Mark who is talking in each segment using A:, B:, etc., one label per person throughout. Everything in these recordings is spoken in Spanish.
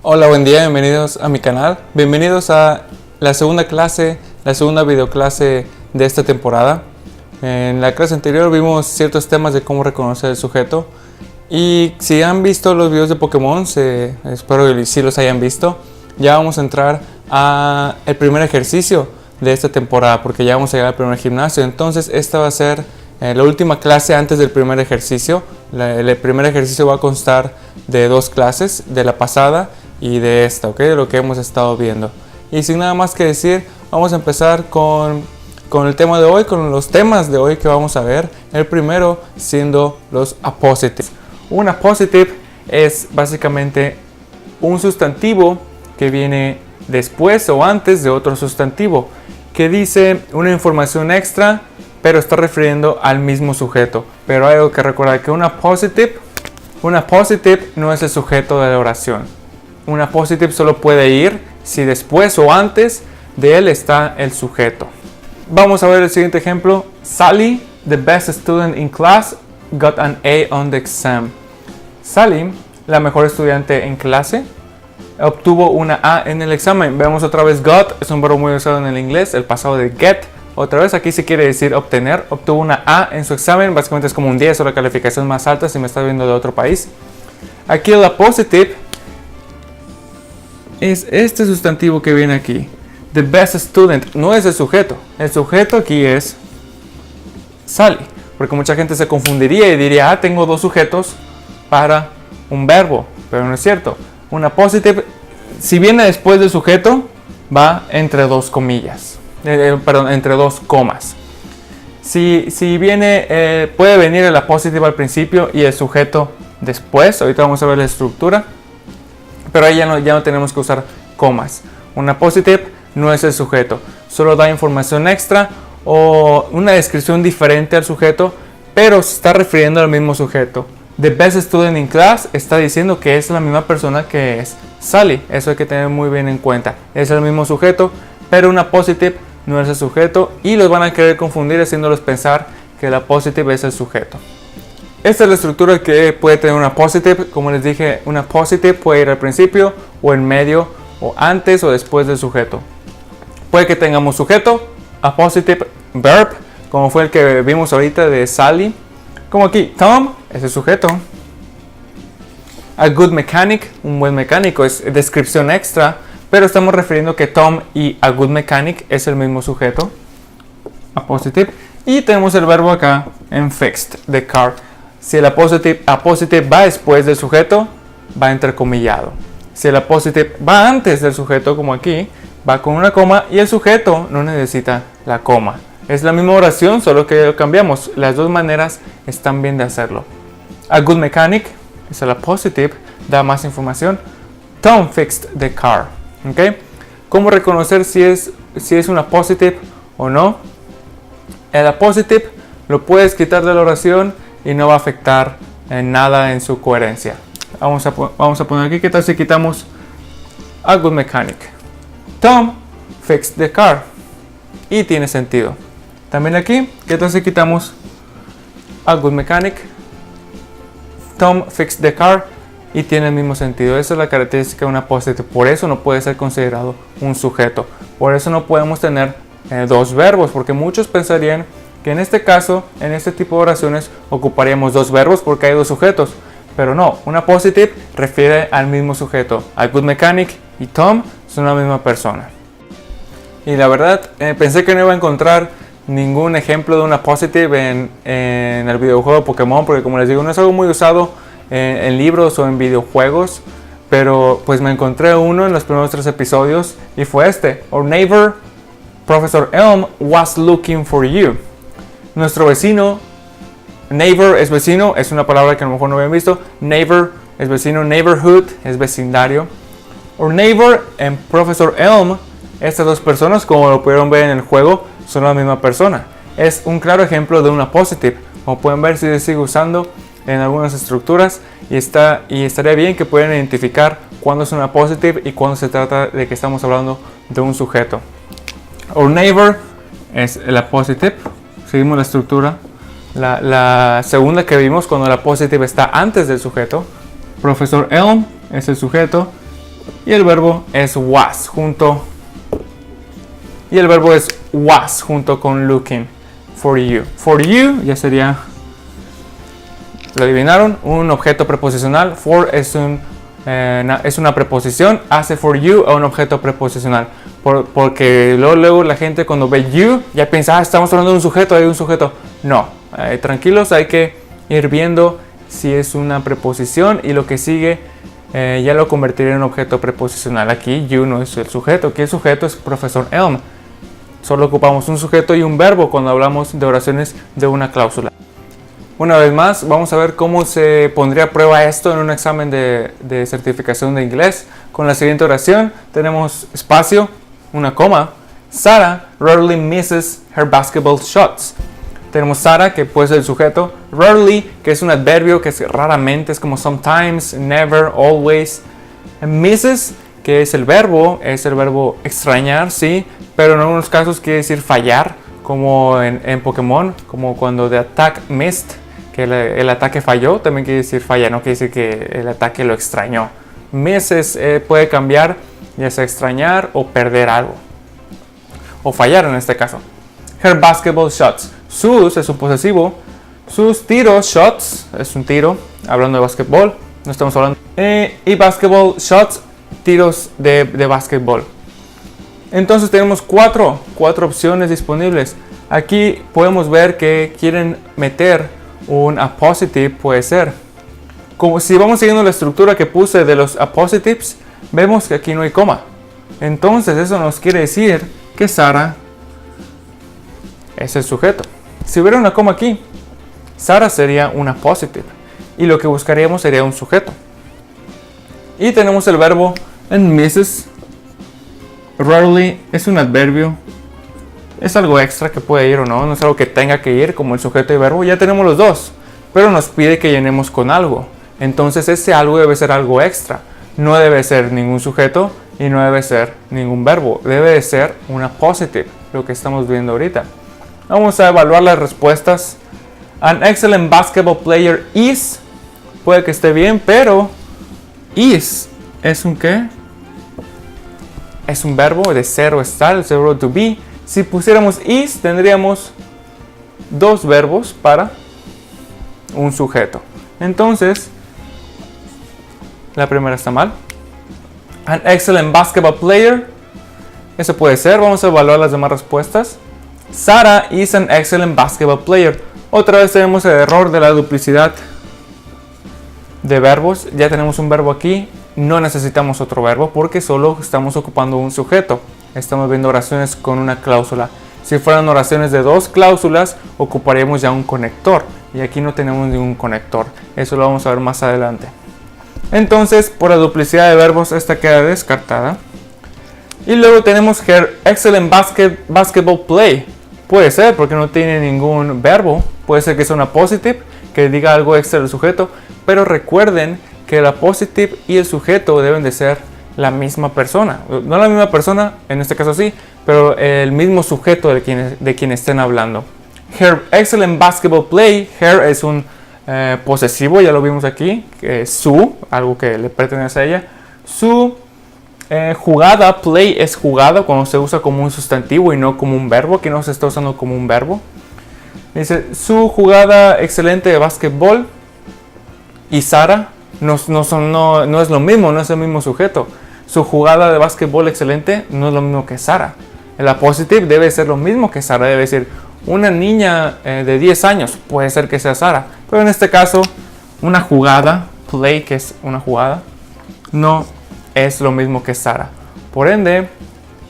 A: Hola, buen día, bienvenidos a mi canal. Bienvenidos a la segunda clase, la segunda videoclase de esta temporada. En la clase anterior vimos ciertos temas de cómo reconocer el sujeto. Y si han visto los videos de Pokémon, espero que sí los hayan visto. Ya vamos a entrar a el primer ejercicio de esta temporada, porque ya vamos a llegar al primer gimnasio. Entonces esta va a ser la última clase antes del primer ejercicio. El primer ejercicio va a constar de dos clases, de la pasada y de esta, ¿ok? De lo que hemos estado viendo. Y sin nada más que decir, vamos a empezar con el tema de hoy, con los temas de hoy que vamos a ver. El primero siendo los appositives. Un appositive es básicamente un sustantivo que viene después o antes de otro sustantivo, que dice una información extra, pero está refiriendo al mismo sujeto. Pero hay algo que recordar, que un appositive no es el sujeto de la oración. Un appositive solo puede ir si después o antes de él está el sujeto. Vamos a ver el siguiente ejemplo. Sally, the best student in class, got an A on the exam. Sally, la mejor estudiante en clase, obtuvo una A en el examen. Vemos otra vez got, es un verbo muy usado en el inglés, el pasado de get. Otra vez aquí se quiere decir obtener. Obtuvo una A en su examen, básicamente es como un 10 o la calificación más alta si me está viendo de otro país. Aquí el appositive es este sustantivo que viene aquí. The best student no es el sujeto. El sujeto aquí es Sally, porque mucha gente se confundiría y diría, tengo dos sujetos para un verbo, pero no es cierto. Un appositive, si viene después del sujeto, va entre dos comillas, entre dos comas. Si viene, puede venir el appositive al principio y el sujeto después. Ahorita vamos a ver la estructura, pero ahí ya no tenemos que usar comas. Un appositive no es el sujeto, solo da información extra o una descripción diferente al sujeto, pero se está refiriendo al mismo sujeto. The best student in class está diciendo que es la misma persona que es Sally. Eso hay que tener muy bien en cuenta. Es el mismo sujeto, pero un appositive no es el sujeto y los van a querer confundir haciéndolos pensar que el appositive es el sujeto. Esta es la estructura que puede tener un appositive. Como les dije, un appositive puede ir al principio o en medio o antes o después del sujeto. Puede que tengamos sujeto, appositive, verb, como fue el que vimos ahorita de Sally. Como aquí, Tom es el sujeto. A good mechanic, un buen mecánico, es descripción extra, pero estamos refiriendo que Tom y a good mechanic es el mismo sujeto. Appositive. Y tenemos el verbo acá en fixed, the car. Si el appositive va después del sujeto, va entrecomillado. Si el appositive va antes del sujeto, como aquí, va con una coma y el sujeto no necesita la coma. Es la misma oración, solo que lo cambiamos. Las dos maneras están bien de hacerlo. A good mechanic es el appositive, da más información. Tom fixed the car. ¿Okay? ¿Cómo reconocer si es un appositive o no? El appositive lo puedes quitar de la oración y no va a afectar en nada en su coherencia. Vamos a poner aquí, ¿qué tal si quitamos a good mechanic? Tom fixed the car. Y tiene sentido. También aquí, ¿qué tal si quitamos a good mechanic? Tom fixed the car. Y tiene el mismo sentido. Esa es la característica de un appositive. Por eso no puede ser considerado un sujeto. Por eso no podemos tener dos verbos. Porque muchos pensarían que en este caso, en este tipo de oraciones, ocuparíamos dos verbos porque hay dos sujetos. Pero no, un appositive refiere al mismo sujeto. A good mechanic y Tom son la misma persona. Y la verdad, pensé que no iba a encontrar ningún ejemplo de un appositive en el videojuego Pokémon, porque como les digo, no es algo muy usado en libros o en videojuegos, pero pues me encontré uno en los primeros 3 episodios y fue este. Our neighbor, Professor Elm, was looking for you. Nuestro vecino, neighbor es vecino, es una palabra que a lo mejor no habían visto. Neighbor es vecino, neighborhood es vecindario. Our neighbor and Professor Elm, estas dos personas, como lo pudieron ver en el juego, son la misma persona. Es un claro ejemplo de un appositive. Como pueden ver, se sigue usando en algunas estructuras y estaría bien que puedan identificar cuándo es un appositive y cuándo se trata de que estamos hablando de un sujeto. Our neighbor es el appositive. Seguimos la estructura. La segunda que vimos cuando el appositive está antes del sujeto. Professor Elm es el sujeto. Y el verbo es was junto con looking for you. For you ya sería, lo adivinaron, un objeto preposicional. For es una preposición, hace for you a un objeto preposicional. Porque luego la gente cuando ve you ya piensa, estamos hablando de un sujeto, hay un sujeto. No, tranquilos, hay que ir viendo si es una preposición y lo que sigue ya lo convertiré en un objeto preposicional. Aquí you no es el sujeto, aquí el sujeto es profesor Elm. Solo ocupamos un sujeto y un verbo cuando hablamos de oraciones de una cláusula. Una vez más, vamos a ver cómo se pondría a prueba esto en un examen de certificación de inglés. Con la siguiente oración tenemos espacio, una coma. Sarah rarely misses her basketball shots. Tenemos Sarah, que puede ser el sujeto. Rarely, que es un adverbio que es raramente, es como sometimes, never, always. Misses, que es el verbo extrañar, sí, pero en algunos casos quiere decir fallar, como en Pokémon, como cuando the attack missed, que el ataque falló, también quiere decir falla, no quiere decir que el ataque lo extrañó. Misses puede cambiar, ya sea extrañar o perder algo, o fallar en este caso. Her basketball shots. Sus es un posesivo. Sus tiros, shots, es un tiro. Hablando de básquetbol, no estamos hablando. Y basketball shots, tiros de básquetbol. Entonces tenemos cuatro opciones disponibles. Aquí podemos ver que quieren meter un appositive, puede ser. Como si vamos siguiendo la estructura que puse de los appositives, vemos que aquí no hay coma. Entonces eso nos quiere decir que Sarah es el sujeto. Si hubiera una coma aquí, Sarah sería una appositive y lo que buscaríamos sería un sujeto. Y tenemos el verbo and Mrs. Rarely es un adverbio, es algo extra que puede ir o no, no es algo que tenga que ir como el sujeto y verbo. Ya tenemos los dos, pero nos pide que llenemos con algo. Entonces ese algo debe ser algo extra, no debe ser ningún sujeto y no debe ser ningún verbo, debe de ser una appositive, lo que estamos viendo ahorita. Vamos a evaluar las respuestas. An excellent basketball player is, puede que esté bien, pero is es un ¿qué? Es un verbo de ser o estar, el verbo to be. Si pusiéramos is, tendríamos dos verbos para un sujeto. Entonces, la primera está mal. An excellent basketball player, eso puede ser. Vamos a evaluar las demás respuestas. Sarah is an excellent basketball player. Otra vez tenemos el error de la duplicidad de verbos. Ya tenemos un verbo aquí, no necesitamos otro verbo porque solo estamos ocupando un sujeto. Estamos viendo oraciones con una cláusula. Si fueran oraciones de dos cláusulas, ocuparíamos ya un conector. Y aquí no tenemos ningún conector. Eso lo vamos a ver más adelante. Entonces, por la duplicidad de verbos, esta queda descartada. Y luego tenemos her excellent basketball play. Puede ser porque no tiene ningún verbo. Puede ser que sea una positive, que diga algo extra del sujeto. Pero recuerden que la positive y el sujeto deben de ser la misma persona. No la misma persona, en este caso sí, pero el mismo sujeto de quien estén hablando. Her excellent basketball play. Her es un posesivo, ya lo vimos aquí. Su, algo que le pertenece a ella. Su jugada, play es jugada cuando se usa como un sustantivo y no como un verbo. Aquí no se está usando como un verbo. Dice su jugada excelente de básquetbol. Y Sarah no es lo mismo, no es el mismo sujeto. Su jugada de básquetbol excelente no es lo mismo que Sarah. El appositive debe ser lo mismo que Sarah, debe decir una niña de 10 años, puede ser que sea Sarah. Pero en este caso, una jugada, play, que es una jugada, no es lo mismo que Sarah. Por ende,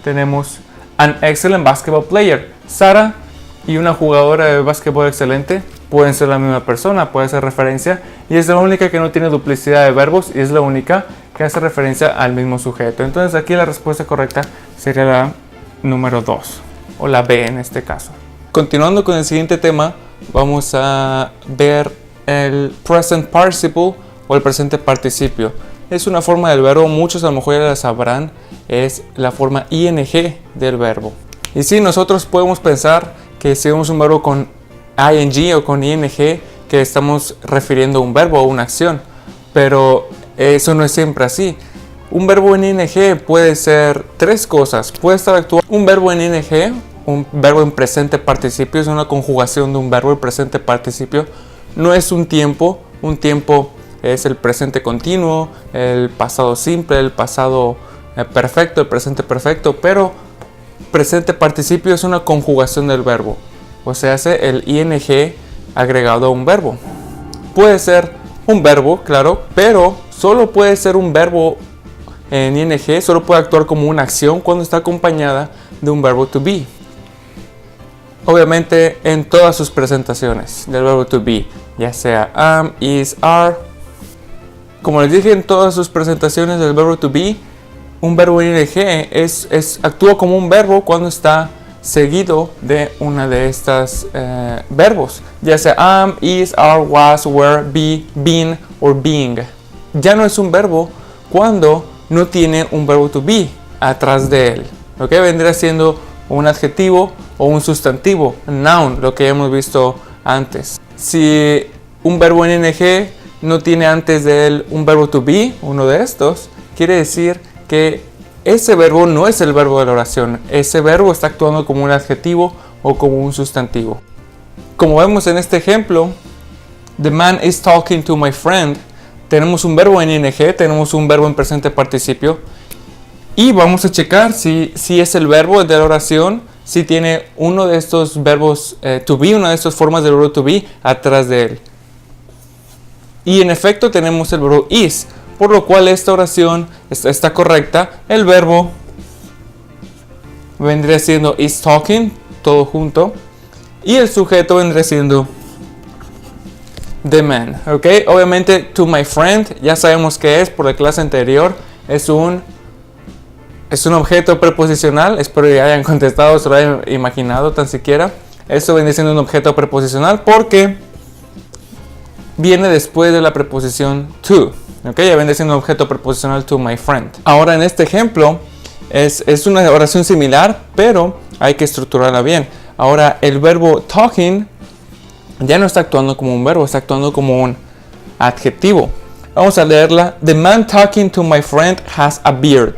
A: tenemos an excellent basketball player. Sarah y una jugadora de básquetbol excelente pueden ser la misma persona, puede ser referencia, y es la única que no tiene duplicidad de verbos y es la única que hace referencia al mismo sujeto. Entonces aquí la respuesta correcta sería la número 2, o la B en este caso. Continuando con el siguiente tema, vamos a ver el present participle o el presente participio. Es una forma del verbo, muchos a lo mejor ya la sabrán, es la forma ing del verbo. Y sí, nosotros podemos pensar que si vemos un verbo con ing o con ing, que estamos refiriendo a un verbo o una acción, pero eso no es siempre así. Un verbo en ing puede ser tres cosas. Puede estar actuando. Un verbo en ing, un verbo en presente participio, es una conjugación de un verbo en presente participio. No es un tiempo. Un tiempo es el presente continuo, el pasado simple, el pasado perfecto, el presente perfecto. Pero presente participio es una conjugación del verbo. O sea, hace el ing agregado a un verbo. Puede ser un verbo, claro, pero solo puede ser un verbo en ing, solo puede actuar como una acción cuando está acompañada de un verbo to be. Obviamente en todas sus presentaciones del verbo to be, ya sea am, is, are. Como les dije, en todas sus presentaciones del verbo to be, un verbo en ing actúa como un verbo cuando está seguido de una de estas verbos, ya sea am, is, are, was, were, be, been o being. Ya no es un verbo cuando no tiene un verbo to be atrás de él. ¿Ok? Vendría siendo un adjetivo o un sustantivo, noun, lo que hemos visto antes. Si un verbo en ing no tiene antes de él un verbo to be, uno de estos, quiere decir que ese verbo no es el verbo de la oración. Ese verbo está actuando como un adjetivo o como un sustantivo. Como vemos en este ejemplo, the man is talking to my friend. Tenemos un verbo en ing, tenemos un verbo en presente participio. Y vamos a checar si es el verbo de la oración, si tiene uno de estos verbos to be, una de estas formas del verbo to be atrás de él. Y en efecto tenemos el verbo is, por lo cual esta oración está correcta. El verbo vendría siendo is talking, todo junto. Y el sujeto vendría siendo the man, ¿ok? Obviamente, to my friend, ya sabemos qué es por la clase anterior. Es un objeto preposicional. Espero que hayan contestado, se lo hayan imaginado tan siquiera. Eso viene siendo un objeto preposicional porque viene después de la preposición to, ¿ok? Ya viene siendo un objeto preposicional to my friend. Ahora, en este ejemplo, es una oración similar, pero hay que estructurarla bien. Ahora, el verbo talking ya no está actuando como un verbo, está actuando como un adjetivo. Vamos a leerla. The man talking to my friend has a beard.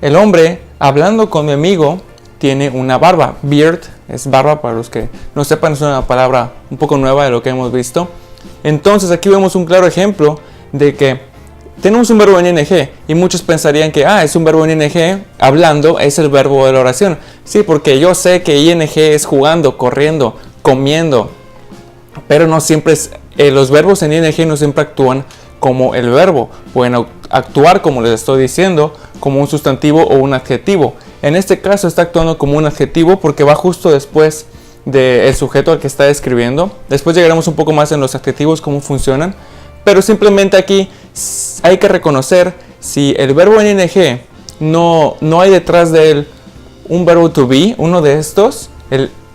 A: El hombre hablando con mi amigo tiene una barba. Beard es barba, para los que no sepan, es una palabra un poco nueva de lo que hemos visto. Entonces aquí vemos un claro ejemplo de que tenemos un verbo en ing y muchos pensarían que es un verbo en ing, hablando es el verbo de la oración. Sí, porque yo sé que ing es jugando, corriendo, comiendo. Pero no siempre los verbos en ing no siempre actúan como el verbo. Pueden actuar, como les estoy diciendo, como un sustantivo o un adjetivo. En este caso está actuando como un adjetivo porque va justo después del sujeto al que está describiendo. Después llegaremos un poco más en los adjetivos, cómo funcionan. Pero simplemente aquí hay que reconocer si el verbo en ing no hay detrás de él un verbo to be, uno de estos,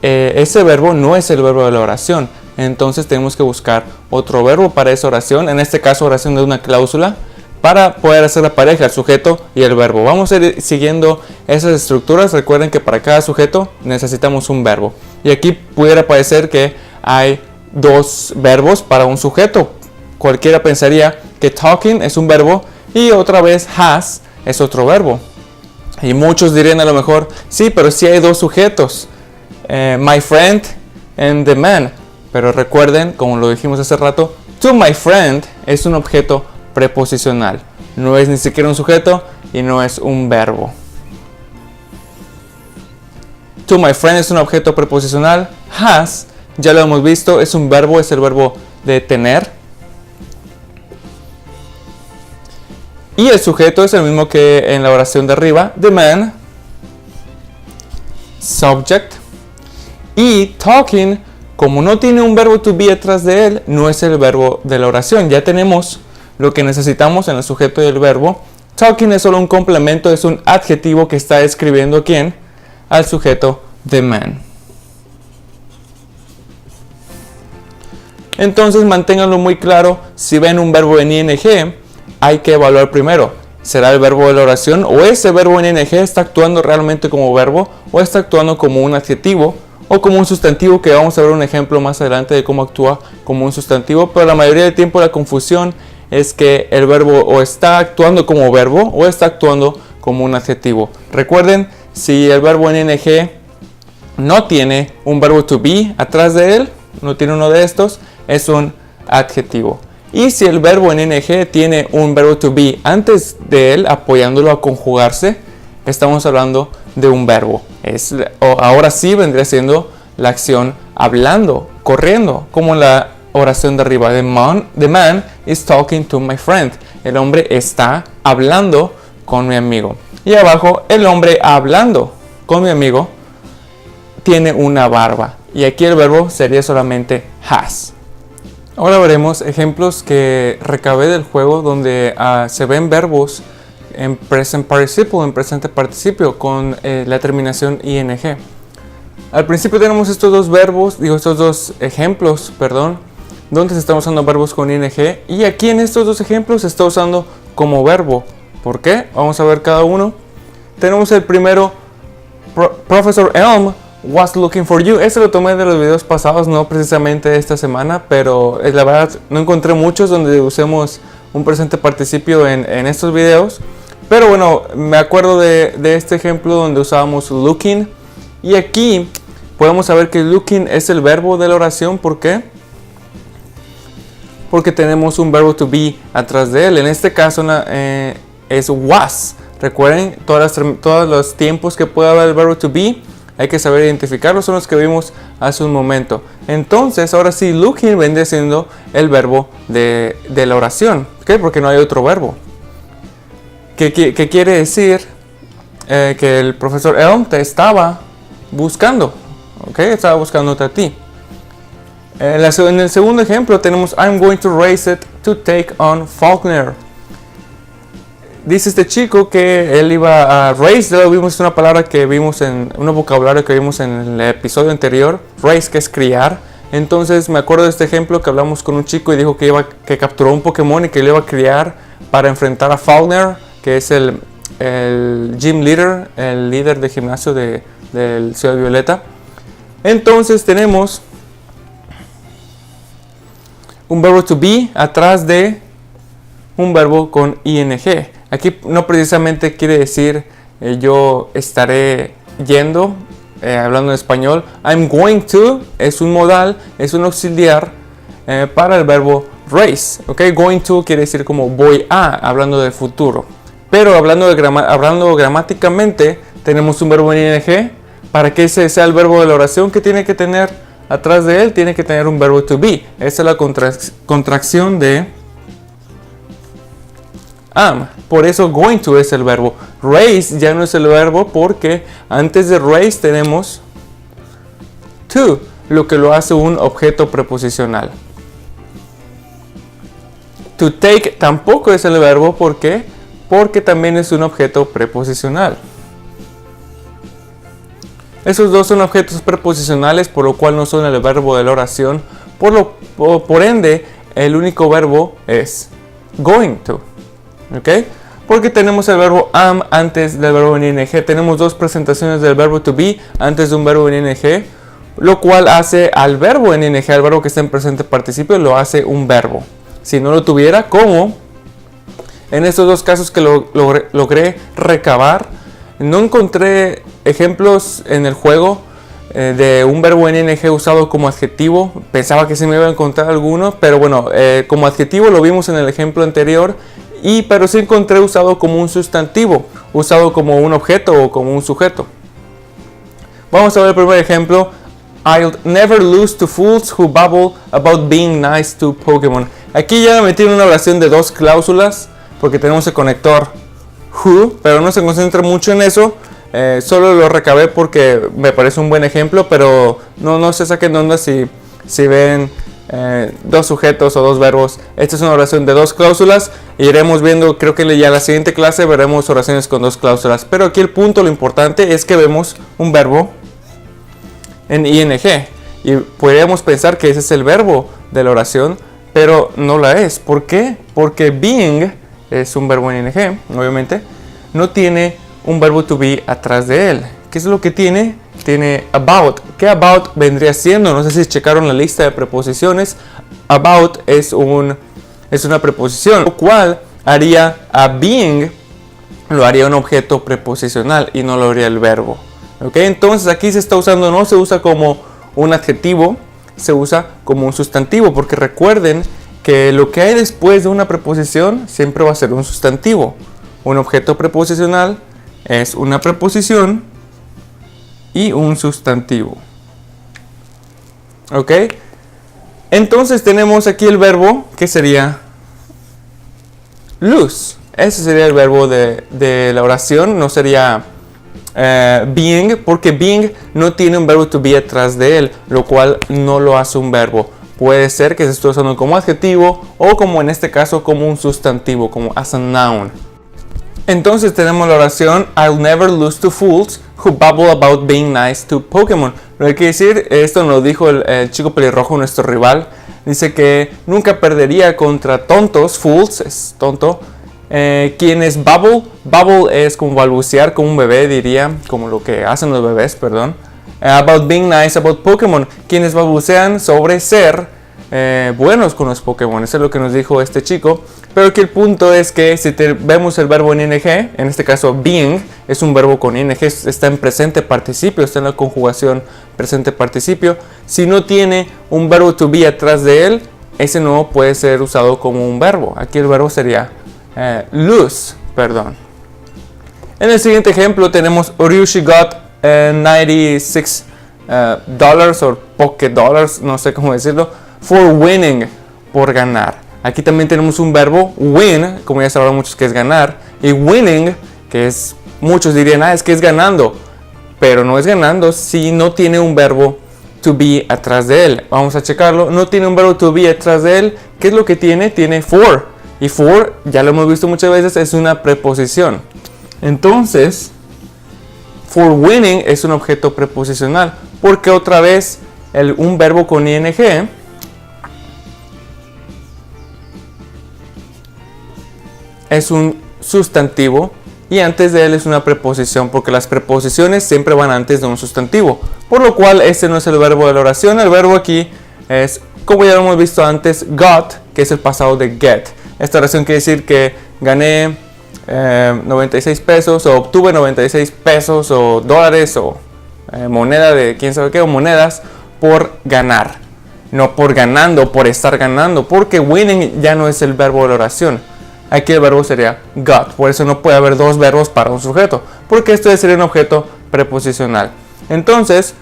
A: ese verbo no es el verbo de la oración. Entonces tenemos que buscar otro verbo para esa oración, en este caso oración de una cláusula, para poder hacer la pareja, el sujeto y el verbo. Vamos a ir siguiendo esas estructuras. Recuerden que para cada sujeto necesitamos un verbo. Y aquí pudiera parecer que hay dos verbos para un sujeto. Cualquiera pensaría que talking es un verbo y otra vez has es otro verbo. Y muchos dirían a lo mejor, sí, pero sí hay dos sujetos, my friend and the man. Pero recuerden, como lo dijimos hace rato, to my friend es un objeto preposicional. No es ni siquiera un sujeto y no es un verbo. To my friend es un objeto preposicional. Has, ya lo hemos visto, es un verbo, es el verbo de tener. Y el sujeto es el mismo que en la oración de arriba, the man, subject. Y talking, como no tiene un verbo to be detrás de él, no es el verbo de la oración. Ya tenemos lo que necesitamos en el sujeto y el verbo. Talking es solo un complemento, es un adjetivo que está describiendo ¿quién? Al sujeto the man. Entonces manténganlo muy claro, si ven un verbo en ing, hay que evaluar primero, ¿será el verbo de la oración o ese verbo en ing está actuando realmente como verbo o está actuando como un adjetivo o como un sustantivo? Que vamos a ver un ejemplo más adelante de cómo actúa como un sustantivo, pero la mayoría del tiempo la confusión es que el verbo o está actuando como verbo o está actuando como un adjetivo. Recuerden, si el verbo en ing no tiene un verbo to be atrás de él, no tiene uno de estos, es un adjetivo. Y si el verbo en ing tiene un verbo to be antes de él, apoyándolo a conjugarse, estamos hablando de un verbo. Ahora sí vendría siendo la acción hablando, corriendo, como en la oración de arriba. The man is talking to my friend. El hombre está hablando con mi amigo. Y abajo, el hombre hablando con mi amigo tiene una barba. Y aquí el verbo sería solamente has. Ahora veremos ejemplos que recabé del juego donde se ven verbos en present participle, en presente participio, con la terminación ing. Al principio tenemos estos dos ejemplos, donde se están usando verbos con ing. Y aquí en estos dos ejemplos se está usando como verbo. ¿Por qué? Vamos a ver cada uno. Tenemos el primero, Professor Elm was looking for you. Este lo tomé de los videos pasados, no precisamente de esta semana, pero la verdad no encontré muchos donde usemos un presente participio en estos videos. Pero bueno, me acuerdo de este ejemplo donde usábamos looking. Y aquí podemos saber que looking es el verbo de la oración. ¿Por qué? Porque tenemos un verbo to be atrás de él. En este caso es was. Recuerden, todos los tiempos que puede haber el verbo to be, hay que saber identificarlos, son los que vimos hace un momento. Entonces, ahora sí, looking vendría siendo el verbo de la oración. ¿Okay? Porque no hay otro verbo. ¿Qué quiere decir? Que el profesor Elm te estaba buscando. ¿Okay? Estaba buscándote a ti. En el segundo ejemplo tenemos I'm going to race it to take on Faulkner. Dice este chico que él iba a race. Ya vimos una palabra que vimos un vocabulario que vimos en el episodio anterior. Race, que es criar. Entonces me acuerdo de este ejemplo que hablamos con un chico y dijo que capturó un Pokémon y que lo iba a criar para enfrentar a Faulkner, que es el gym leader, el líder de gimnasio del Ciudad Violeta. Entonces tenemos un verbo to be atrás de un verbo con ing. Aquí no precisamente quiere decir yo estaré yendo, hablando en español. I'm going to es un modal, es un auxiliar para el verbo race. ¿Okay? Going to quiere decir como voy a, hablando del futuro. Pero hablando gramáticamente, tenemos un verbo en ing. Para que ese sea el verbo de la oración, que tiene que tener atrás de él, tiene que tener un verbo to be. Esa es la contracción de am. Por eso going to es el verbo. Race ya no es el verbo porque antes de race tenemos to, lo que lo hace un objeto preposicional. To take tampoco es el verbo. ¿Por qué? Porque también es un objeto preposicional. Esos dos son objetos preposicionales, por lo cual no son el verbo de la oración. Por ende, el único verbo es going to. ¿Ok? Porque tenemos el verbo am antes del verbo en ing. Tenemos dos presentaciones del verbo to be antes de un verbo en ing, lo cual hace al verbo en ing, al verbo que está en presente participio, lo hace un verbo. Si no lo tuviera, como en estos dos casos que logré recabar, no encontré ejemplos en el juego de un verbo en ing usado como adjetivo. Pensaba que se me iba a encontrar alguno, pero bueno, como adjetivo lo vimos en el ejemplo anterior. Pero sí encontré usado como un sustantivo, usado como un objeto o como un sujeto. Vamos a ver el primer ejemplo. I'll never lose to fools who babble about being nice to Pokémon. Aquí ya me metí en una oración de dos cláusulas, porque tenemos el conector who, pero no se concentra mucho en eso. Solo lo recabé porque me parece un buen ejemplo, pero no se saquen de onda si ven dos sujetos o dos verbos. Esta es una oración de dos cláusulas. Iremos viendo, creo que ya la siguiente clase veremos oraciones con dos cláusulas. Pero aquí el punto, lo importante es que vemos un verbo en ing. Y podríamos pensar que ese es el verbo de la oración, pero no la es. ¿Por qué? Porque being es un verbo en ing, obviamente. No tiene un verbo to be atrás de él. ¿Qué es lo que tiene? Tiene about. ¿Qué about vendría siendo? No sé si checaron la lista de preposiciones. About es es una preposición, lo cual haría a being, lo haría un objeto preposicional y no lo haría el verbo. ¿Ok? Entonces aquí se está usando, no se usa como un adjetivo, se usa como un sustantivo, porque recuerden que lo que hay después de una preposición siempre va a ser un sustantivo. Un objeto preposicional es una preposición y un sustantivo. ¿Ok? Entonces tenemos aquí el verbo que sería lose. Ese sería el verbo de la oración, no sería being, porque being no tiene un verbo to be atrás de él, lo cual no lo hace un verbo. Puede ser que se esté usando como adjetivo o como en este caso como un sustantivo, como as a noun. Entonces tenemos la oración I'll never lose to fools who babble about being nice to Pokémon. Lo que quiere decir, esto nos lo dijo el chico pelirrojo, nuestro rival. Dice que nunca perdería contra tontos, fools, es tonto. Quienes babble es como balbucear, como un bebé diría, como lo que hacen los bebés, perdón. About being nice about Pokémon, quienes balbucean sobre ser buenos con los Pokémon. Eso es lo que nos dijo este chico. Pero aquí el punto es que si vemos el verbo en ing, en este caso being, es un verbo con ing, está en presente participio, está en la conjugación presente participio. Si no tiene un verbo to be atrás de él, ese no puede ser usado como un verbo. Aquí el verbo sería lose, perdón. En el siguiente ejemplo tenemos Ryushi got $96 o pocket dollars, no sé cómo decirlo, for winning, por ganar. Aquí también tenemos un verbo win, como ya sabrán muchos que es ganar, y winning, que es, muchos dirían, es que es ganando, pero no es ganando si no tiene un verbo to be atrás de él. Vamos a checarlo, no tiene un verbo to be atrás de él. ¿Qué es lo que tiene? Tiene for, y for, ya lo hemos visto muchas veces, es una preposición. Entonces, for winning es un objeto preposicional, porque otra vez un verbo con ing es un sustantivo y antes de él es una preposición, porque las preposiciones siempre van antes de un sustantivo, por lo cual este no es el verbo de la oración. El verbo aquí es, como ya lo hemos visto antes, got, que es el pasado de get. Esta oración quiere decir que gané 96 pesos o obtuve 96 pesos o dólares o moneda de quién sabe qué, o monedas por ganar, no por ganando, por estar ganando, porque winning ya no es el verbo de la oración. Aquí el verbo sería got, por eso no puede haber dos verbos para un sujeto, porque esto sería un objeto preposicional. Entonces,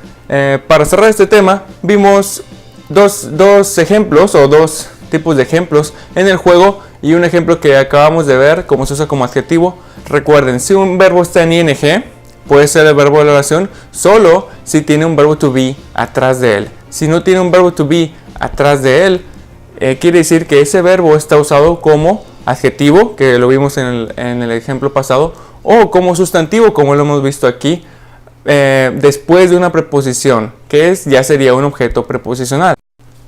A: para cerrar este tema, vimos dos ejemplos o dos tipos de ejemplos en el juego y un ejemplo que acabamos de ver, cómo se usa como adjetivo. Recuerden, si un verbo está en ing, puede ser el verbo de la oración solo si tiene un verbo to be atrás de él. Si no tiene un verbo to be atrás de él, quiere decir que ese verbo está usado como adjetivo, que lo vimos en el ejemplo pasado, o como sustantivo, como lo hemos visto aquí, después de una preposición, que ya sería un objeto preposicional.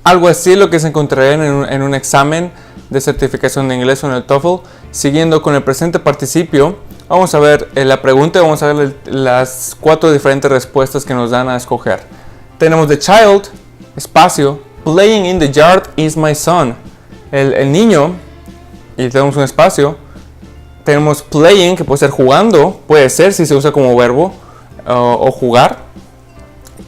A: Algo así es lo que se encontraría en un examen de certificación de inglés o en el TOEFL. Siguiendo con el presente participio, vamos a ver la pregunta y vamos a ver las 4 diferentes respuestas que nos dan a escoger. Tenemos the child, espacio, playing in the yard is my son. El niño, y tenemos un espacio. Tenemos playing, que puede ser jugando, puede ser si se usa como verbo o jugar.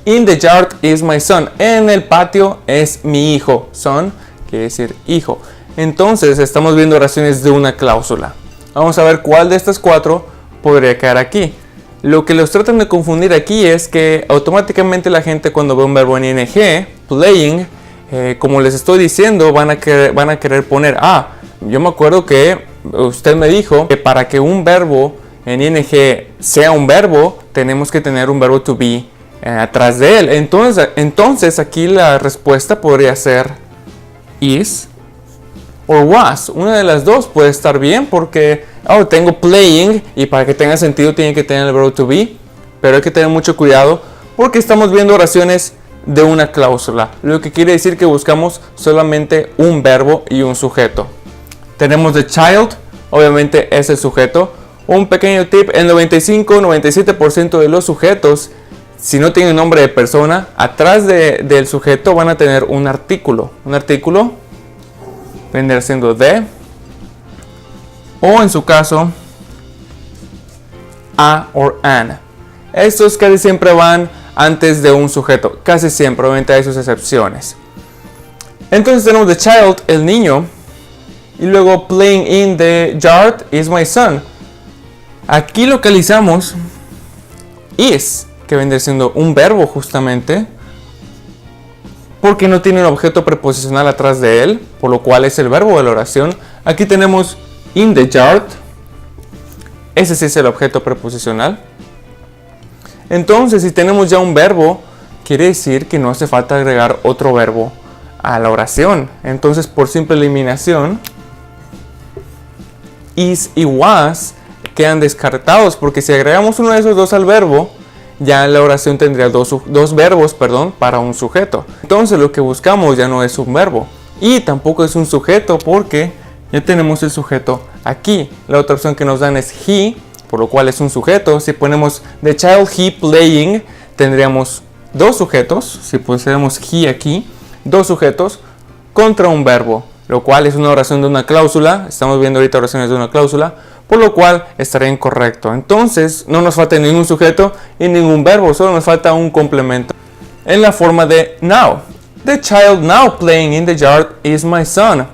A: In the yard is my son. En el patio es mi hijo. Son quiere decir hijo. Entonces estamos viendo oraciones de una cláusula. Vamos a ver cuál de estas 4 podría quedar aquí. Lo que los tratan de confundir aquí es que automáticamente la gente cuando ve un verbo en ing, playing, como les estoy diciendo, van a querer poner yo me acuerdo que usted me dijo que para que un verbo en ing sea un verbo, tenemos que tener un verbo to be atrás de él. Entonces aquí la respuesta podría ser is o was. Una de las dos puede estar bien porque tengo playing y para que tenga sentido tiene que tener el verbo to be, pero hay que tener mucho cuidado porque estamos viendo oraciones de una cláusula, lo que quiere decir que buscamos solamente un verbo y un sujeto. Tenemos the child, obviamente es el sujeto. Un pequeño tip, el 95-97% de los sujetos, si no tienen nombre de persona, atrás del sujeto van a tener un artículo. Un artículo, vendría siendo the, o en su caso a o an. Estos casi siempre van antes de un sujeto, casi siempre, obviamente hay sus excepciones. Entonces tenemos the child, el niño, y luego playing in the yard is my son. Aquí localizamos is, que vendría siendo un verbo justamente, porque no tiene un objeto preposicional atrás de él, por lo cual es el verbo de la oración. Aquí tenemos in the yard, ese sí es el objeto preposicional. Entonces, si tenemos ya un verbo, quiere decir que no hace falta agregar otro verbo a la oración. Entonces, por simple eliminación, is y was quedan descartados, porque si agregamos uno de esos dos al verbo, ya la oración tendría dos verbos, para un sujeto. Entonces, lo que buscamos ya no es un verbo y tampoco es un sujeto, porque ya tenemos el sujeto aquí. La otra opción que nos dan es he, por lo cual es un sujeto. Si ponemos the child he playing, tendríamos dos sujetos. Si pusiéramos he aquí, dos sujetos contra un verbo, lo cual es una oración de una cláusula. Estamos viendo ahorita oraciones de una cláusula, por lo cual estaría incorrecto. Entonces no nos falta ningún sujeto y ningún verbo, solo nos falta un complemento en la forma de now. The child now playing in the yard is my son.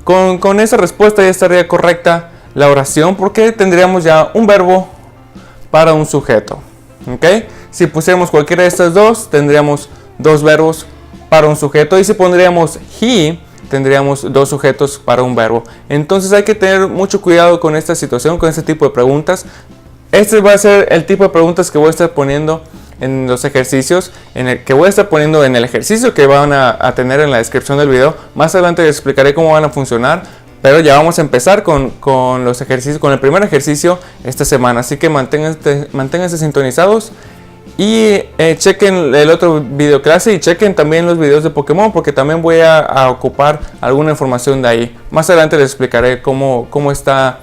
A: Con esa respuesta ya estaría correcta la oración, porque tendríamos ya un verbo para un sujeto. ¿Okay? Si pusiéramos cualquiera de estas dos, tendríamos dos verbos para un sujeto, y si pondríamos he, tendríamos dos sujetos para un verbo. Entonces hay que tener mucho cuidado con esta situación, con este tipo de preguntas. Este va a ser el tipo de preguntas que voy a estar poniendo en los ejercicios, que voy a estar poniendo en el ejercicio que van a tener en la descripción del video. Más adelante les explicaré cómo van a funcionar. Pero ya vamos a empezar con los ejercicios, con el primer ejercicio esta semana. Así que manténganse sintonizados y chequen el otro video clase, y chequen también los videos de Pokémon, porque también voy a ocupar alguna información de ahí. Más adelante les explicaré cómo está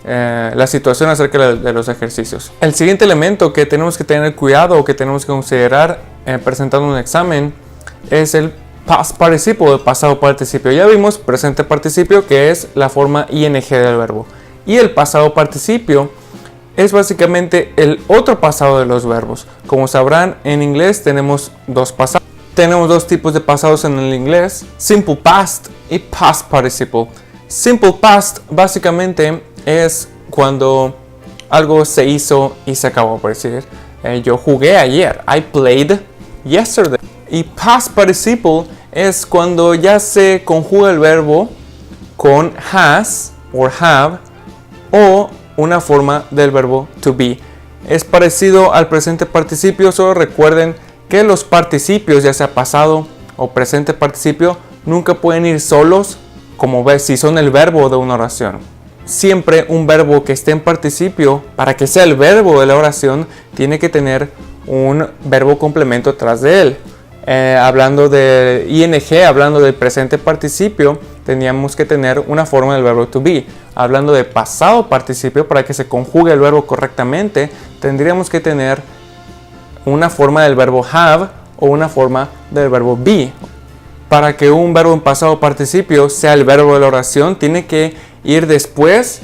A: la situación acerca de los ejercicios. El siguiente elemento que tenemos que tener cuidado, o que tenemos que considerar presentando un examen, es el past participle, el pasado participio. Ya vimos presente participio, que es la forma ing del verbo, y el pasado participio es básicamente el otro pasado de los verbos. Como sabrán, en inglés tenemos dos pasados. Tenemos dos tipos de pasados en el inglés: simple past y past participle. Simple past básicamente es cuando algo se hizo y se acabó. Por decir, yo jugué ayer, I played yesterday. Y past participle es cuando ya se conjuga el verbo con has o have, o una forma del verbo to be. Es parecido al presente participio, solo recuerden que los participios, ya sea pasado o presente participio, nunca pueden ir solos, como ves, si son el verbo de una oración. Siempre un verbo que esté en participio, para que sea el verbo de la oración, tiene que tener un verbo complemento tras de él. Hablando de ing, hablando del presente participio, teníamos que tener una forma del verbo to be. Hablando de pasado participio, para que se conjugue el verbo correctamente, tendríamos que tener una forma del verbo have o una forma del verbo be. Para que un verbo en pasado participio sea el verbo de la oración, tiene que ir después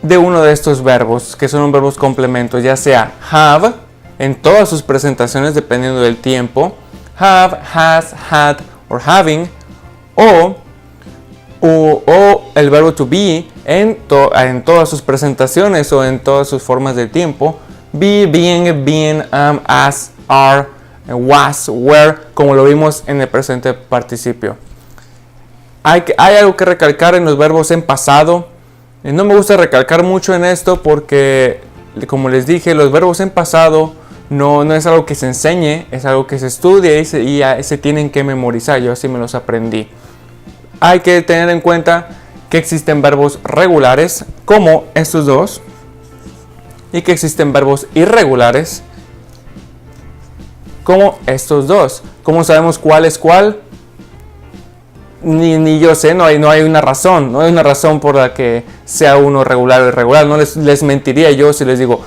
A: de uno de estos verbos, que son verbos complementos, ya sea have en todas sus presentaciones dependiendo del tiempo, have, has, had or having, o el verbo to be en todas sus presentaciones o en todas sus formas de tiempo: be, being, being, am, as, are, was, were, como lo vimos en el presente participio. Hay algo que recalcar en los verbos en pasado. No me gusta recalcar mucho en esto porque, como les dije, los verbos en pasado no es algo que se enseñe, es algo que se estudia y se tienen que memorizar. Yo así me los aprendí. Hay que tener en cuenta que existen verbos regulares, como estos dos, y que existen verbos irregulares, como estos dos. ¿Cómo sabemos cuál es cuál? Ni yo sé, no hay una razón. No hay una razón por la que sea uno regular o irregular. No les mentiría yo si les digo,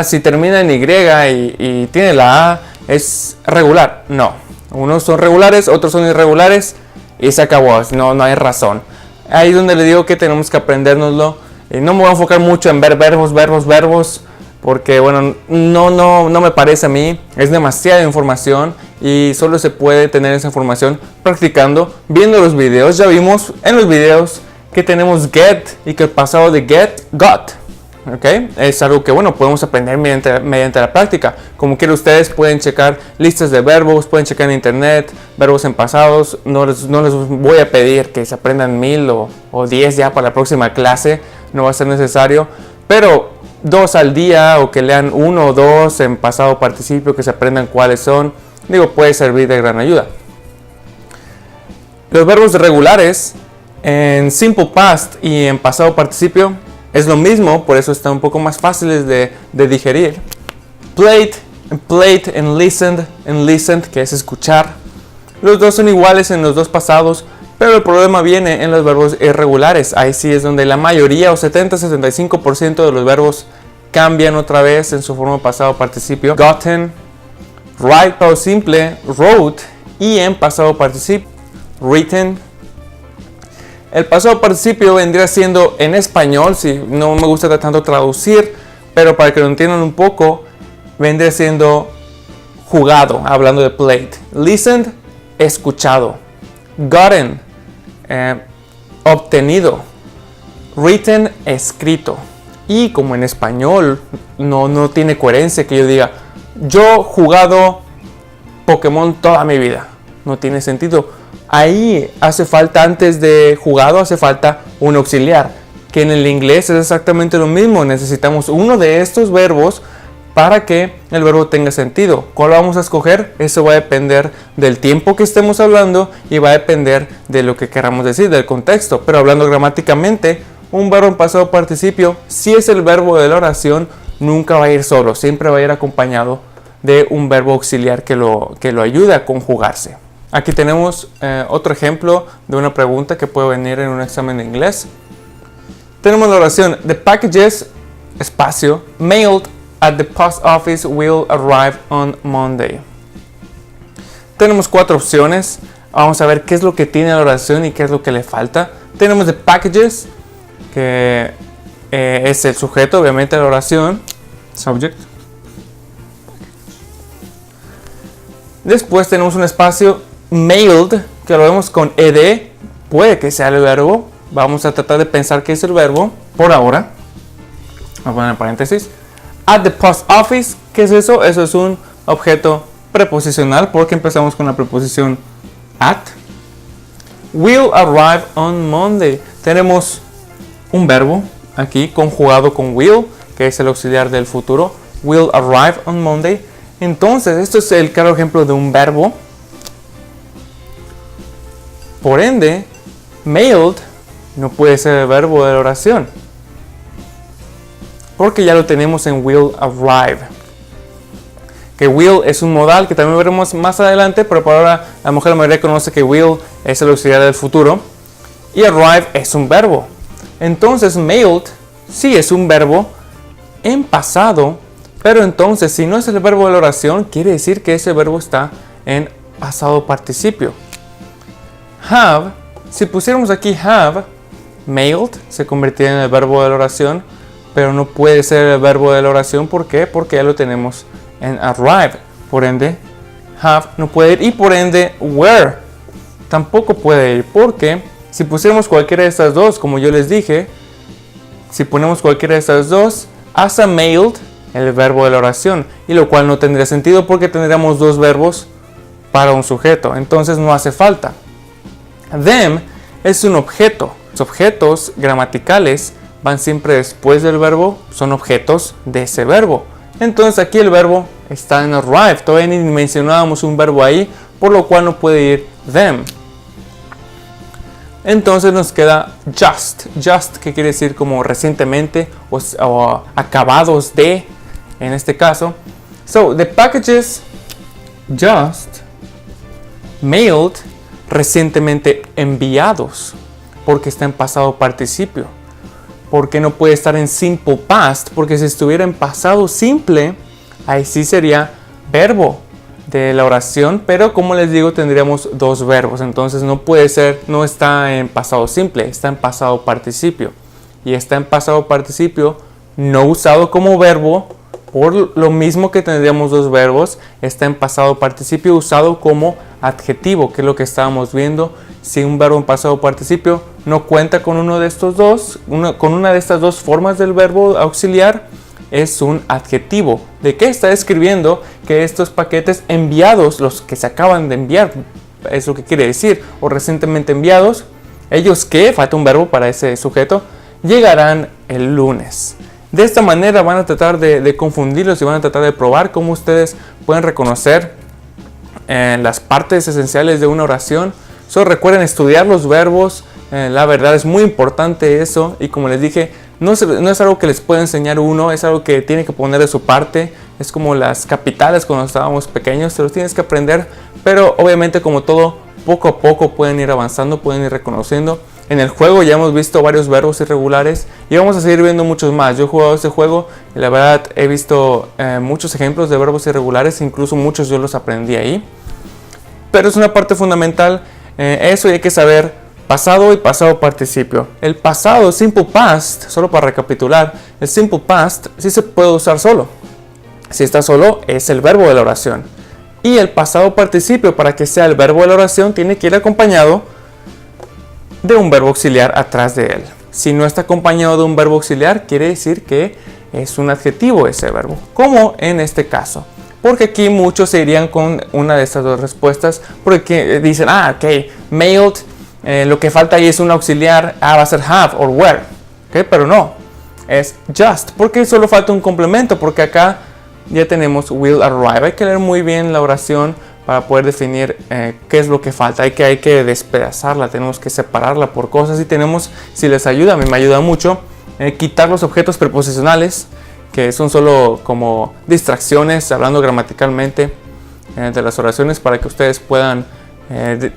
A: si termina en Y y tiene la A, es regular. No, unos son regulares, otros son irregulares y se acabó. No hay razón. Ahí es donde le digo que tenemos que aprendérnoslo. No me voy a enfocar mucho en ver verbos, porque bueno, no me parece a mí. Es demasiada información y solo se puede tener esa información practicando, viendo los videos. Ya vimos en los videos que tenemos get y que el pasado de get, got. ¿Okay? Es algo que bueno, podemos aprender mediante la práctica. Como quiera, ustedes pueden checar listas de verbos, pueden checar en internet, verbos en pasados. No les voy a pedir que se aprendan 1000 o 10 ya para la próxima clase, no va a ser necesario, pero 2 al día, o que lean 1 o 2 en pasado participio, que se aprendan cuáles son, digo, puede servir de gran ayuda. Los verbos regulares en simple past y en pasado participio es lo mismo, por eso están un poco más fáciles de digerir. Played and listened, que es escuchar. Los dos son iguales en los dos pasados, pero el problema viene en los verbos irregulares. Ahí sí es donde la mayoría, o 70-75% de los verbos cambian otra vez en su forma pasado participio. Gotten, write pasado simple, wrote, y en pasado participio, written. El pasado participio vendría siendo en español, si no me gusta tanto traducir, pero para que lo entiendan un poco, vendría siendo jugado, hablando de played. Listened, escuchado. Gotten, obtenido. Written, escrito. Y como en español no tiene coherencia que yo diga, yo jugado Pokémon toda mi vida. No tiene sentido. Ahí hace falta, antes de jugado, hace falta un auxiliar, que en el inglés es exactamente lo mismo. Necesitamos uno de estos verbos para que el verbo tenga sentido. ¿Cuál vamos a escoger? Eso va a depender del tiempo que estemos hablando y va a depender de lo que queramos decir, del contexto. Pero hablando gramáticamente, un verbo en pasado participio, si es el verbo de la oración, nunca va a ir solo, siempre va a ir acompañado de un verbo auxiliar que lo ayude a conjugarse. Aquí tenemos otro ejemplo de una pregunta que puede venir en un examen de inglés. Tenemos la oración: The packages, espacio, mailed at the post office will arrive on Monday. Tenemos 4 opciones. Vamos a ver qué es lo que tiene la oración y qué es lo que le falta. Tenemos the packages, que es el sujeto, obviamente, de la oración. Subject. Después tenemos un espacio mailed, que lo vemos con ed, puede que sea el verbo. Vamos a tratar de pensar qué es el verbo por ahora. Vamos a poner en paréntesis. At the post office, ¿qué es eso? Eso es un objeto preposicional, porque empezamos con la preposición at. Will arrive on Monday. Tenemos un verbo aquí conjugado con will, que es el auxiliar del futuro. Will arrive on Monday. Entonces, esto es el claro ejemplo de un verbo. Por ende, mailed no puede ser el verbo de la oración, porque ya lo tenemos en will arrive. Que will es un modal que también veremos más adelante, pero por ahora a lo mejor la mayoría conoce que will es el auxiliar del futuro y arrive es un verbo. Entonces mailed sí es un verbo en pasado, pero entonces si no es el verbo de la oración, quiere decir que ese verbo está en pasado participio. Have, si pusiéramos aquí have, mailed se convertiría en el verbo de la oración, pero no puede ser el verbo de la oración. ¿Por qué? Porque ya lo tenemos en arrive. Por ende, have no puede ir, y por ende, where tampoco puede ir, porque si pusiéramos cualquiera de estas dos, como yo les dije, si ponemos cualquiera de estas dos, hace mailed el verbo de la oración, y lo cual no tendría sentido porque tendríamos dos verbos para un sujeto, entonces no hace falta. Them es un objeto. Los objetos gramaticales van siempre después del verbo, son objetos de ese verbo. Entonces aquí el verbo está en arrive, todavía ni mencionábamos un verbo ahí, por lo cual no puede ir them. Entonces nos queda just, que quiere decir como recientemente o acabados de, en este caso. So, the packages just mailed, recientemente enviados, porque está en pasado participio. Porque no puede estar en simple past, porque si estuviera en pasado simple, ahí sí sería verbo. de la oración, pero como les digo tendríamos dos verbos, entonces no puede ser, no está en pasado simple, está en pasado participio, y está en pasado participio no usado como verbo, por lo mismo que tendríamos dos verbos. Está en pasado participio usado como adjetivo, que es lo que estábamos viendo. Si un verbo en pasado participio no cuenta con uno de estos dos, con una de estas dos formas del verbo auxiliar, es un adjetivo. ¿De qué está describiendo? Que estos paquetes enviados, los que se acaban de enviar, es lo que quiere decir, o recientemente enviados, ellos que, falta un verbo para ese sujeto, llegarán el lunes. De esta manera van a tratar de confundirlos y van a tratar de probar cómo ustedes pueden reconocer las partes esenciales de una oración. Solo recuerden estudiar los verbos, la verdad es muy importante eso, y como les dije, no es algo que les puede enseñar uno, es algo que tiene que poner de su parte. Es como las capitales cuando estábamos pequeños, te los tienes que aprender, pero obviamente como todo, poco a poco pueden ir avanzando, pueden ir reconociendo. En el juego ya hemos visto varios verbos irregulares y vamos a seguir viendo muchos más. Yo he jugado este juego y la verdad he visto muchos ejemplos de verbos irregulares, incluso muchos yo los aprendí ahí. Pero es una parte fundamental eso, y hay que saber pasado y pasado participio. El pasado, simple past, solo para recapitular, el simple past sí se puede usar solo. Si está solo es el verbo de la oración. Y el pasado participio, para que sea el verbo de la oración, tiene que ir acompañado de un verbo auxiliar atrás de él. Si no está acompañado de un verbo auxiliar, quiere decir que es un adjetivo ese verbo, como en este caso. Porque aquí muchos se irían con una de estas dos respuestas, porque dicen, ok, mailed, lo que falta ahí es un auxiliar, va a ser have o were, ¿okay? Pero no, es just, porque solo falta un complemento, porque acá ya tenemos will arrive. Hay que leer muy bien la oración para poder definir qué es lo que falta. Hay que despedazarla, tenemos que separarla por cosas, y tenemos, si les ayuda, a mí me ayuda mucho, quitar los objetos preposicionales, que son solo como distracciones, hablando gramaticalmente de las oraciones, para que ustedes puedan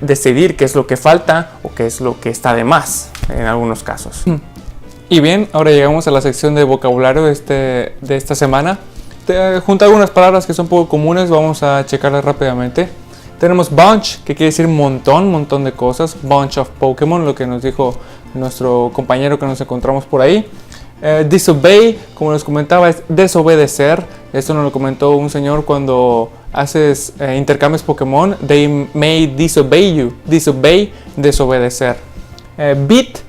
A: decidir qué es lo que falta o qué es lo que está de más en algunos casos. Y bien, ahora llegamos a la sección de vocabulario de esta semana. Junto a algunas palabras que son poco comunes, vamos a checarlas rápidamente. Tenemos bunch, que quiere decir montón de cosas. Bunch of Pokémon, lo que nos dijo nuestro compañero que nos encontramos por ahí. Disobey, como les comentaba, es desobedecer. Esto nos lo comentó un señor cuando haces intercambios Pokémon. They may disobey you. Disobey, desobedecer. Beat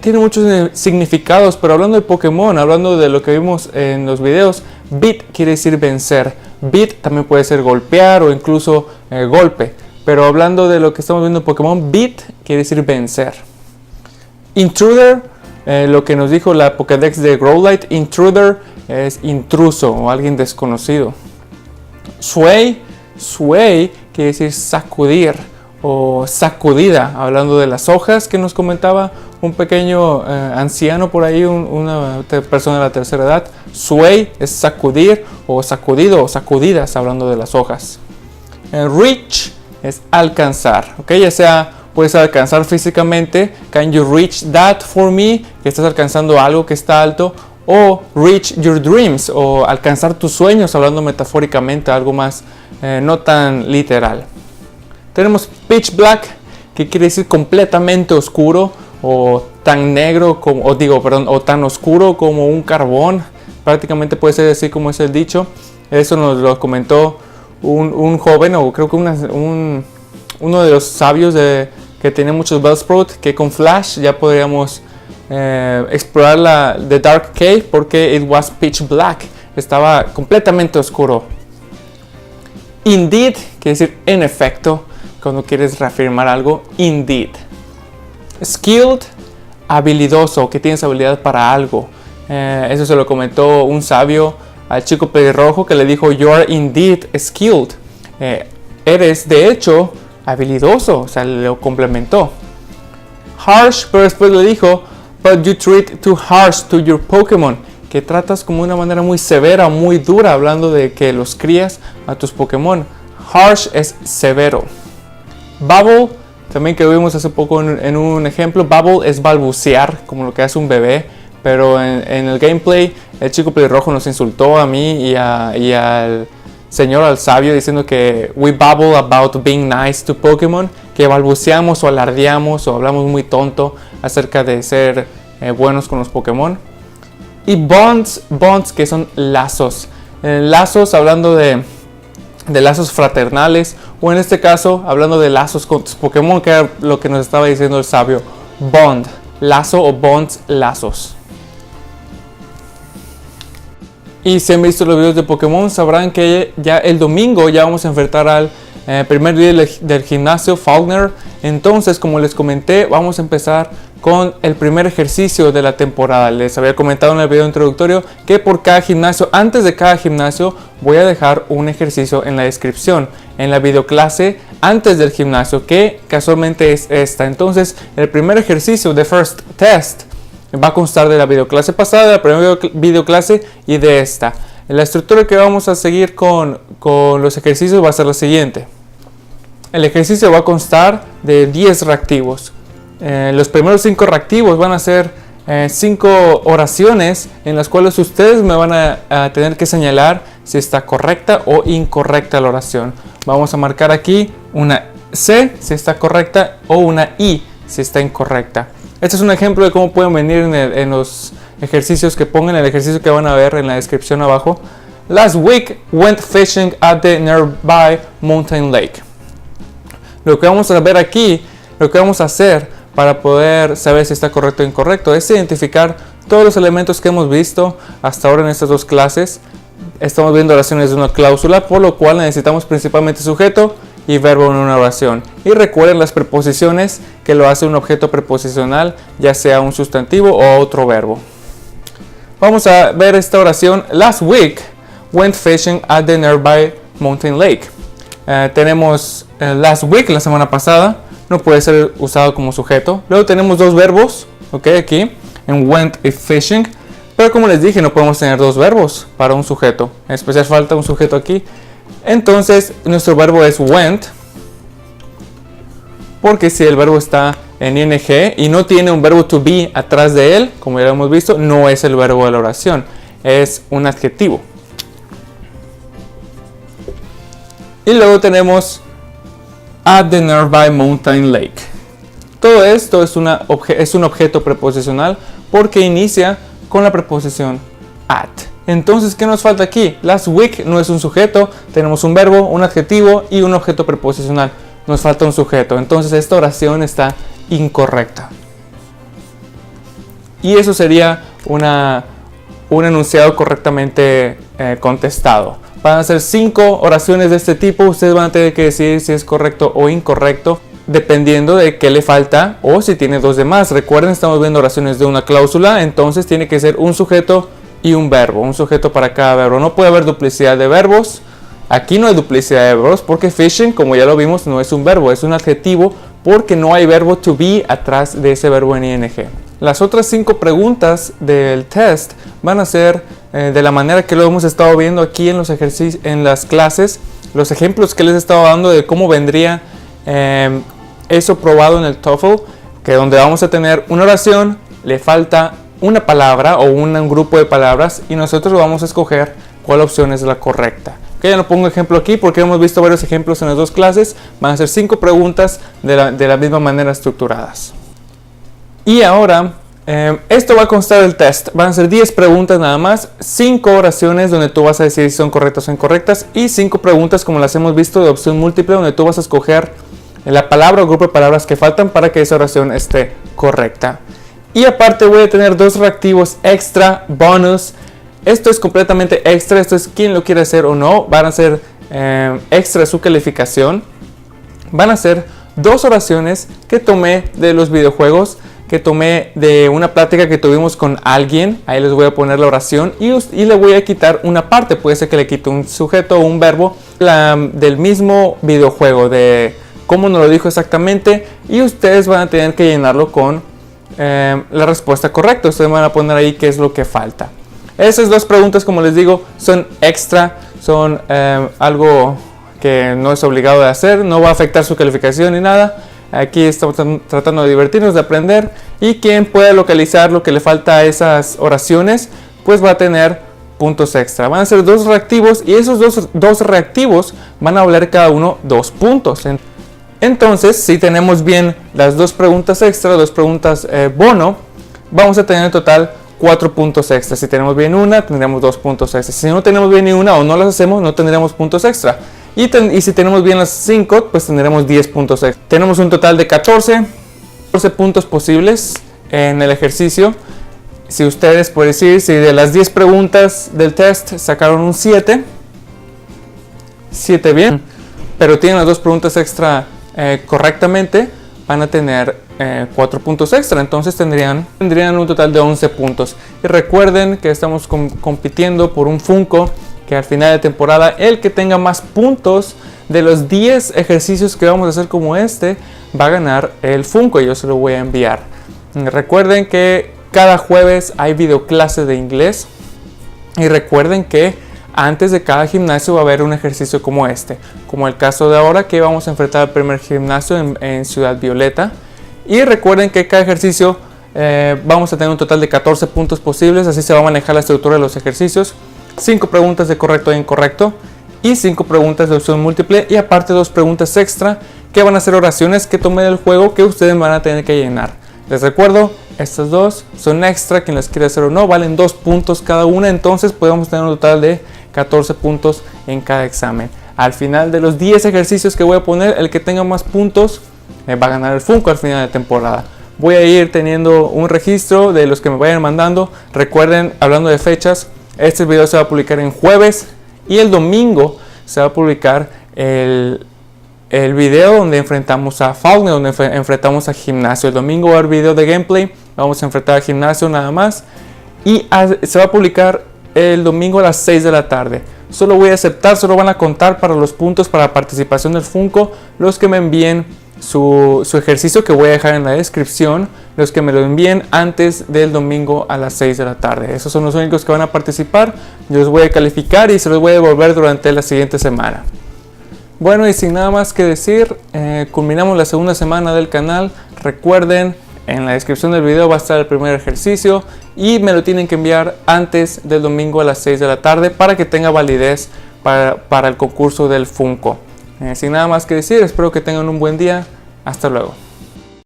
A: tiene muchos significados, pero hablando de Pokémon, hablando de lo que vimos en los videos, beat quiere decir vencer. Beat también puede ser golpear o incluso golpe. Pero hablando de lo que estamos viendo en Pokémon, beat quiere decir vencer. Intruder, lo que nos dijo la Pokédex de Growlithe, intruder es intruso o alguien desconocido. Sway quiere decir sacudir o sacudida, hablando de las hojas que nos comentaba un pequeño anciano por ahí, una persona de la tercera edad. Sway es sacudir o sacudido o sacudidas, hablando de las hojas. Reach es alcanzar, ¿okay? Ya sea puedes alcanzar físicamente, can you reach that for me, que estás alcanzando algo que está alto, o reach your dreams, o alcanzar tus sueños, hablando metafóricamente, algo más no tan literal. Tenemos pitch black, que quiere decir completamente oscuro, o tan negro como, o tan oscuro como un carbón. Prácticamente puede ser así como es el dicho. Eso nos lo comentó un joven, o creo que uno de los sabios que tiene muchos Bellsprout, que con Flash ya podríamos explorar la The Dark Cave, porque it was pitch black, estaba completamente oscuro. Indeed quiere decir en efecto, cuando quieres reafirmar algo, indeed. Skilled, habilidoso, que tienes habilidad para algo. Eso se lo comentó un sabio al chico pelirrojo, que le dijo, you are indeed skilled. Eres de hecho habilidoso, o sea, lo complementó. Harsh, pero después le dijo, but you treat too harsh to your Pokémon, que tratas como una manera muy severa, muy dura, hablando de que los crías a tus Pokémon. Harsh es severo. Bubble, también que vimos hace poco en un ejemplo, bubble es balbucear, como lo que hace un bebé, pero en el gameplay el chico pelirrojo nos insultó a mí y al señor, al sabio, diciendo que we babble about being nice to Pokémon, que balbuceamos o alardeamos o hablamos muy tonto acerca de ser buenos con los Pokémon. Y bonds que son lazos. Lazos hablando de lazos fraternales, o en este caso hablando de lazos con tus Pokémon, que era lo que nos estaba diciendo el sabio. Bond, lazo o bonds, lazos. Y si han visto los videos de Pokémon, sabrán que ya el domingo ya vamos a enfrentar al primer día del gimnasio Faulkner. Entonces, como les comenté, vamos a empezar con el primer ejercicio de la temporada. Les había comentado en el video introductorio que por cada gimnasio, antes de cada gimnasio, voy a dejar un ejercicio en la descripción, en la videoclase antes del gimnasio, que casualmente es esta. Entonces, el primer ejercicio, the first test, va a constar de la videoclase pasada, de la primera videoclase y de esta. La estructura que vamos a seguir con los ejercicios va a ser la siguiente. El ejercicio va a constar de 10 reactivos. Los primeros 5 reactivos van a ser 5 oraciones en las cuales ustedes me van a tener que señalar si está correcta o incorrecta la oración. Vamos a marcar aquí una C si está correcta o una I si está incorrecta. Este es un ejemplo de cómo pueden venir en los ejercicios que pongan, el ejercicio que van a ver en la descripción abajo. Last week went fishing at the nearby mountain lake. Lo que vamos a ver aquí, lo que vamos a hacer para poder saber si está correcto o incorrecto es identificar todos los elementos que hemos visto hasta ahora en estas dos clases. Estamos viendo oraciones de una cláusula, por lo cual necesitamos principalmente sujeto y verbo en una oración. Y recuerden las preposiciones que lo hace un objeto preposicional, ya sea un sustantivo o otro verbo. Vamos a ver esta oración. Last week went fishing at the nearby mountain lake. Tenemos last week, la semana pasada, no puede ser usado como sujeto. Luego tenemos dos verbos, ok, aquí, en went y fishing. Pero como les dije, no podemos tener dos verbos para un sujeto. En especial falta un sujeto aquí. Entonces, nuestro verbo es went. Porque si el verbo está en ing y no tiene un verbo to be atrás de él, como ya lo hemos visto, no es el verbo de la oración. Es un adjetivo. Y luego tenemos at the nearby mountain lake. Todo esto es un objeto preposicional porque inicia con la preposición at. Entonces, ¿qué nos falta aquí? Last week no es un sujeto, tenemos un verbo, un adjetivo y un objeto preposicional. Nos falta un sujeto, entonces esta oración está incorrecta. Y eso sería un enunciado correctamente contestado. Van a ser 5 oraciones de este tipo, ustedes van a tener que decidir si es correcto o incorrecto, dependiendo de qué le falta o si tiene dos de más. Recuerden, estamos viendo oraciones de una cláusula, entonces tiene que ser un sujeto y un verbo, un sujeto para cada verbo. No puede haber duplicidad de verbos. Aquí no hay duplicidad de verbos porque fishing, como ya lo vimos, no es un verbo, es un adjetivo porque no hay verbo to be atrás de ese verbo en ing. Las otras 5 preguntas del test van a ser de la manera que lo hemos estado viendo aquí en los ejercicios, en las clases, los ejemplos que les he estado dando de cómo vendría eso probado en el TOEFL, que donde vamos a tener una oración, le falta una palabra o un grupo de palabras y nosotros vamos a escoger cuál opción es la correcta. Okay, ya no pongo ejemplo aquí porque hemos visto varios ejemplos en las dos clases. Van a ser 5 preguntas de la misma manera estructuradas. Y ahora, esto va a constar del test. Van a ser 10 preguntas nada más, 5 oraciones donde tú vas a decidir si son correctas o incorrectas y 5 preguntas como las hemos visto de opción múltiple donde tú vas a escoger la palabra o grupo de palabras que faltan para que esa oración esté correcta. Y aparte voy a tener 2 reactivos extra, bonus. Esto es completamente extra, esto es quien lo quiere hacer o no. Van a ser extra su calificación. Van a ser 2 oraciones que tomé de los videojuegos, que tomé de una plática que tuvimos con alguien. Ahí les voy a poner la oración y le voy a quitar una parte. Puede ser que le quite un sujeto o un verbo del mismo videojuego, de cómo nos lo dijo exactamente. Y ustedes van a tener que llenarlo con la respuesta correcta. Ustedes van a poner ahí qué es lo que falta. Esas 2 preguntas, como les digo, son extra, son algo que no es obligado de hacer, no va a afectar su calificación ni nada. Aquí estamos tratando de divertirnos, de aprender, y quien pueda localizar lo que le falta a esas oraciones, pues va a tener puntos extra. Van a ser 2 reactivos y esos dos reactivos van a valer cada uno 2 puntos. Entonces, si tenemos bien las 2 preguntas extra, 2 preguntas bono, vamos a tener en total 4 puntos extra. Si tenemos bien una, tendremos 2 puntos extra. Si no tenemos bien ni una o no las hacemos, no tendremos puntos extra. Y si tenemos bien las 5, pues tendremos 10 puntos extra. Tenemos un total de 14 puntos posibles en el ejercicio. Si ustedes, por decir, si de las 10 preguntas del test sacaron un 7 bien, pero tienen las 2 preguntas extra correctamente, van a tener 4 puntos extra. Entonces tendrían un total de 11 puntos. Y recuerden que estamos compitiendo por un Funko, que al final de temporada el que tenga más puntos de los 10 ejercicios que vamos a hacer como este va a ganar el Funko y yo se lo voy a enviar. Recuerden que cada jueves hay videoclases de inglés y recuerden que antes de cada gimnasio va a haber un ejercicio como este, como el caso de ahora que vamos a enfrentar al primer gimnasio en Ciudad Violeta. Y recuerden que cada ejercicio vamos a tener un total de 14 puntos posibles, así se va a manejar la estructura de los ejercicios. 5 preguntas de correcto e incorrecto y 5 preguntas de opción múltiple y aparte 2 preguntas extra que van a ser oraciones que tomé del juego que ustedes van a tener que llenar. Les recuerdo, estas 2 son extra, quien las quiere hacer o no, valen 2 puntos cada una, entonces podemos tener un total de 14 puntos en cada examen. Al final de los 10 ejercicios que voy a poner, el que tenga más puntos va a ganar el Funko al final de temporada. Voy a ir teniendo un registro de los que me vayan mandando. Recuerden, hablando de fechas, este video se va a publicar en jueves y el domingo se va a publicar el video donde enfrentamos a Faulkner, donde enfrentamos a Gimnasio. El domingo va a haber video de gameplay, vamos a enfrentar a Gimnasio nada más y se va a publicar el domingo a las 6 de la tarde. Solo voy a aceptar, solo van a contar para los puntos para participación del Funko los que me envíen su ejercicio, que voy a dejar en la descripción, los que me lo envíen antes del domingo a las 6 de la tarde. Esos son los únicos que van a participar. Yo los voy a calificar y se los voy a devolver durante la siguiente semana. Bueno, y sin nada más que decir, culminamos la segunda semana del canal. Recuerden, en la descripción del video va a estar el primer ejercicio y me lo tienen que enviar antes del domingo a las 6 de la tarde para que tenga validez para el concurso del Funko. Sin nada más que decir, espero que tengan un buen día. Hasta luego.